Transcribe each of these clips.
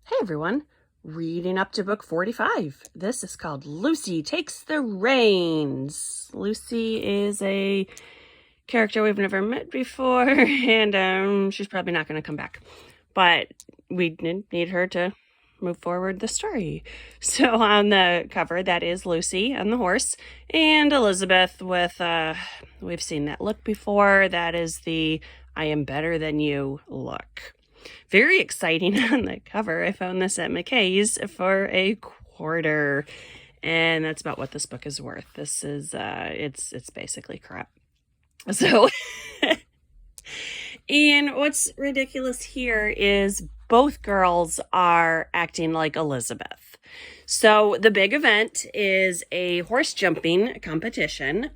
Hey everyone, reading up to book 45. This is called Lucy Takes the Reins. Lucy is a character we've never met before, and she's probably not going to come back. But we need her to move forward the story. So on the cover, that is Lucy on the horse, and Elizabeth with, we've seen that look before. That is the I am better than you look. Very exciting on the cover. I found this at McKay's for a quarter, and that's about what this book is worth. This is, it's basically crap. So, and what's ridiculous here is both girls are acting like Elizabeth. So the big event is a horse jumping competition,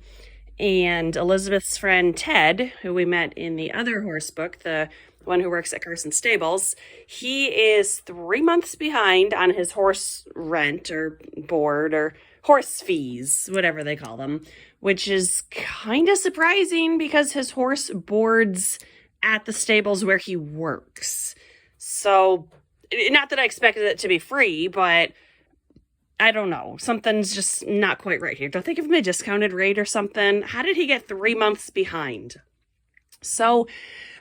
and Elizabeth's friend Ted, who we met in the other horse book, the one who works at Carson's Stables, he is 3 months behind on his horse rent or board or horse fees, whatever they call them, which is kind of surprising because his horse boards at the stables where he works. So, not that I expected it to be free, but I don't know. Something's just not quite right here. Don't they give him a discounted rate or something? How did he get 3 months behind? So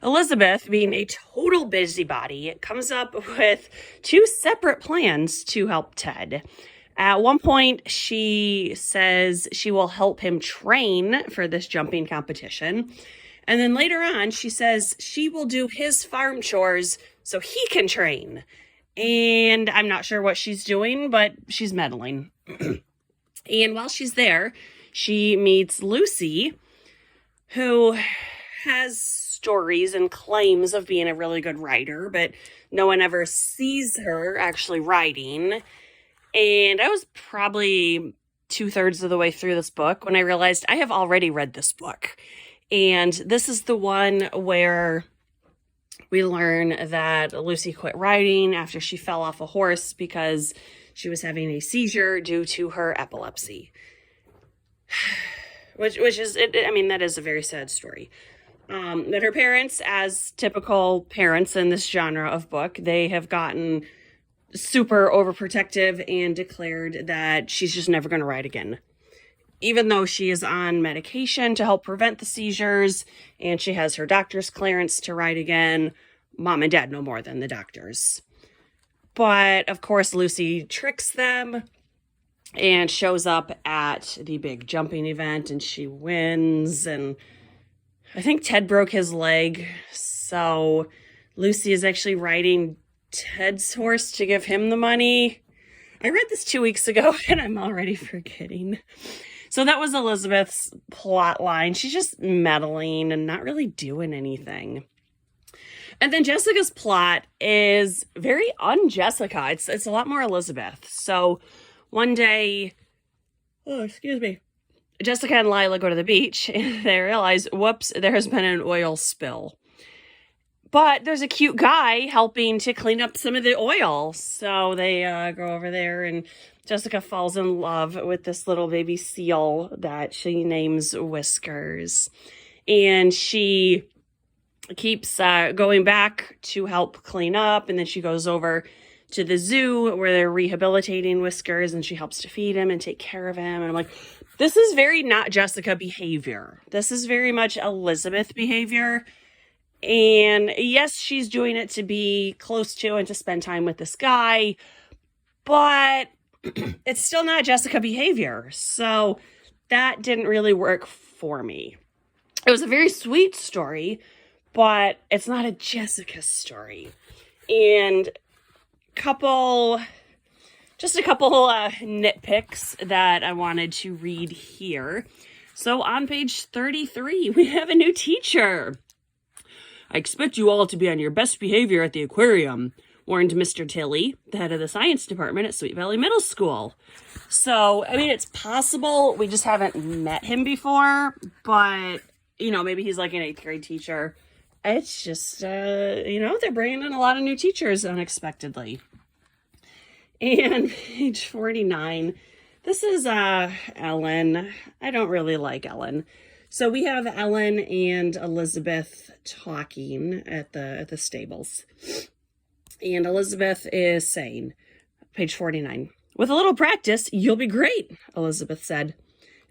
Elizabeth, being a total busybody, comes up with 2 separate plans to help Ted. At one point, she says she will help him train for this jumping competition. And then later on, she says she will do his farm chores so he can train. And I'm not sure what she's doing, but she's meddling. And while she's there, she meets Lucy, who has stories and claims of being a really good rider, but no one ever sees her actually riding. And I was probably 2/3 of the way through this book when I realized I have already read this book. And this is the one where we learn that Lucy quit riding after she fell off a horse because she was having a seizure due to her epilepsy. Which is, that is a very sad story. That her parents, as typical parents in this genre of book, they have gotten super overprotective and declared that she's just never going to ride again. Even though she is on medication to help prevent the seizures and she has her doctor's clearance to ride again, mom and dad know more than the doctors. But of course, Lucy tricks them and shows up at the big jumping event and she wins. And I think Ted broke his leg, so Lucy is actually riding Ted's horse to give him the money. I read this 2 weeks ago and I'm already forgetting. So that was Elizabeth's plot line. She's just meddling and not really doing anything. And then Jessica's plot is very un-Jessica. It's a lot more Elizabeth. So one day, Jessica and Lila go to the beach and they realize, whoops, there has been an oil spill. But there's a cute guy helping to clean up some of the oil. So they go over there and Jessica falls in love with this little baby seal that she names Whiskers. And she keeps going back to help clean up. And then she goes over to the zoo where they're rehabilitating Whiskers and she helps to feed him and take care of him. And I'm like, this is very not Jessica behavior. This is very much Elizabeth behavior. And yes, she's doing it to be close to and to spend time with this guy, but it's still not Jessica behavior. So that didn't really work for me. It was a very sweet story, but it's not a Jessica story. And just a couple nitpicks that I wanted to read here. So on page 33, we have a new teacher. I expect you all to be on your best behavior at the aquarium, warned Mr. Tilley, the head of the science department at Sweet Valley Middle School. So, it's possible we just haven't met him before, but, maybe he's like an 8th grade teacher. It's just, they're bringing in a lot of new teachers unexpectedly. And page 49, this is Ellen. I don't really like Ellen. So we have Ellen and Elizabeth talking at the stables. And Elizabeth is saying, page 49, "With a little practice, you'll be great," Elizabeth said.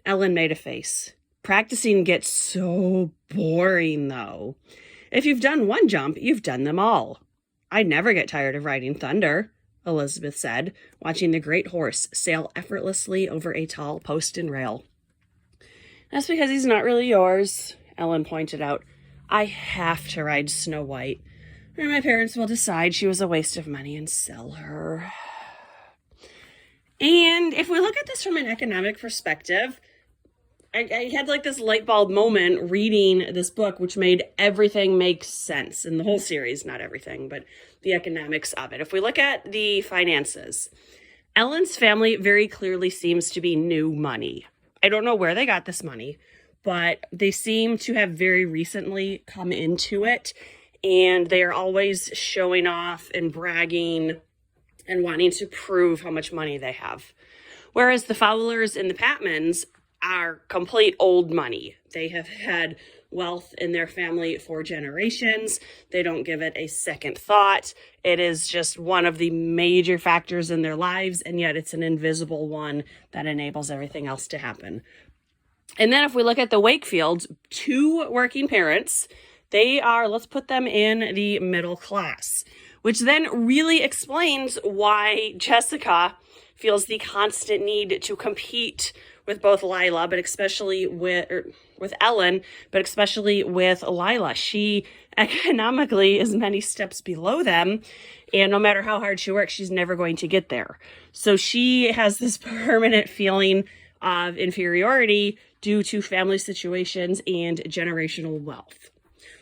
Ellen made a face. "Practicing gets so boring, though. If you've done one jump, you've done them all." "I never get tired of riding thunder," Elizabeth said, watching the great horse sail effortlessly over a tall post and rail. "That's because he's not really yours," Ellen pointed out. "I have to ride Snow White, or my parents will decide she was a waste of money and sell her." And if we look at this from an economic perspective, I had like this light bulb moment reading this book, which made everything make sense in the whole series. Not everything, but the economics of it. If we look at the finances, Ellen's family very clearly seems to be new money. I don't know where they got this money, but they seem to have very recently come into it, and they are always showing off and bragging and wanting to prove how much money they have. Whereas the Fowlers and the Patmans are complete old money. They have had wealth in their family for generations. They don't give it a second thought. It is just one of the major factors in their lives, and yet it's an invisible one that enables everything else to happen. And then if we look at the Wakefields, two working parents, they are, let's put them in the middle class, which then really explains why Jessica feels the constant need to compete with both Lila, but especially with Ellen, but especially with Lila. She economically is many steps below them, and no matter how hard she works, she's never going to get there. So she has this permanent feeling of inferiority due to family situations and generational wealth,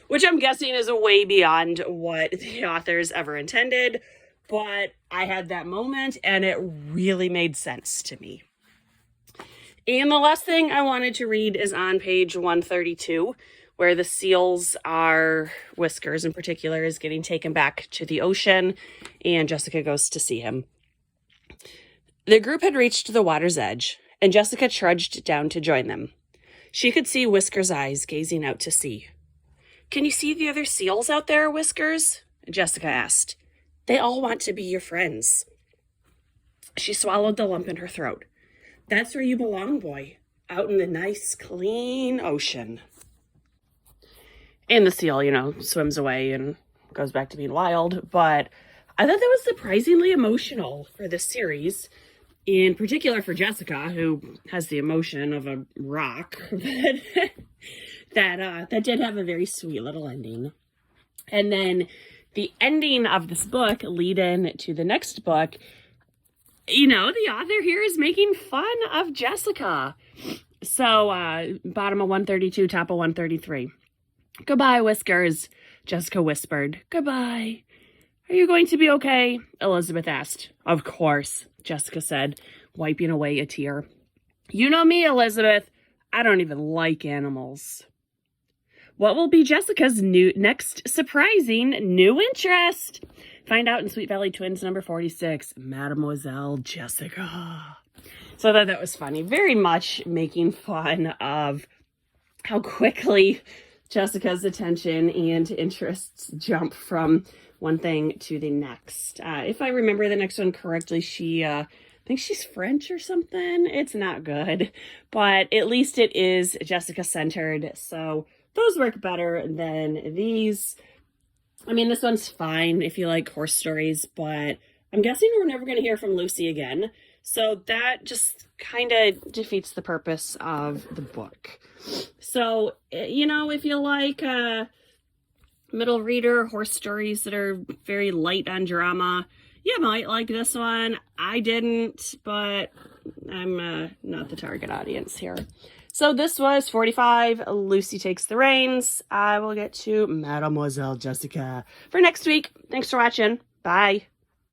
which I'm guessing is way beyond what the authors ever intended, but I had that moment and it really made sense to me. And the last thing I wanted to read is on page 132, where the seals are, Whiskers in particular, is getting taken back to the ocean, and Jessica goes to see him. The group had reached the water's edge, and Jessica trudged down to join them. She could see Whiskers' eyes gazing out to sea. "Can you see the other seals out there, Whiskers?" Jessica asked. "They all want to be your friends." She swallowed the lump in her throat. "That's where you belong, boy, out in the nice, clean ocean." And the seal, swims away and goes back to being wild. But I thought that was surprisingly emotional for this series, in particular for Jessica, who has the emotion of a rock. But that did have a very sweet little ending. And then the ending of this book lead in to the next book. The author here is making fun of Jessica. So, bottom of 132, top of 133. "Goodbye, Whiskers," Jessica whispered. "Goodbye. Are you going to be okay?" Elizabeth asked. "Of course," Jessica said, wiping away a tear. "You know me, Elizabeth. I don't even like animals." What will be Jessica's next surprising new interest? Find out in Sweet Valley Twins number 46, Mademoiselle Jessica. So I thought that was funny. Very much making fun of how quickly Jessica's attention and interests jump from one thing to the next. If I remember the next one correctly, I think she's French or something. It's not good, but at least it is Jessica-centered. So those work better than these. I mean, this one's fine if you like horse stories, but I'm guessing we're never going to hear from Lucy again. So that just kind of defeats the purpose of the book. So, if you like middle reader horse stories that are very light on drama, you might like this one. I didn't, but I'm not the target audience here. So this was 45. Lucy Takes the Reins. I will get to Mademoiselle Jessica for next week. Thanks for watching. Bye.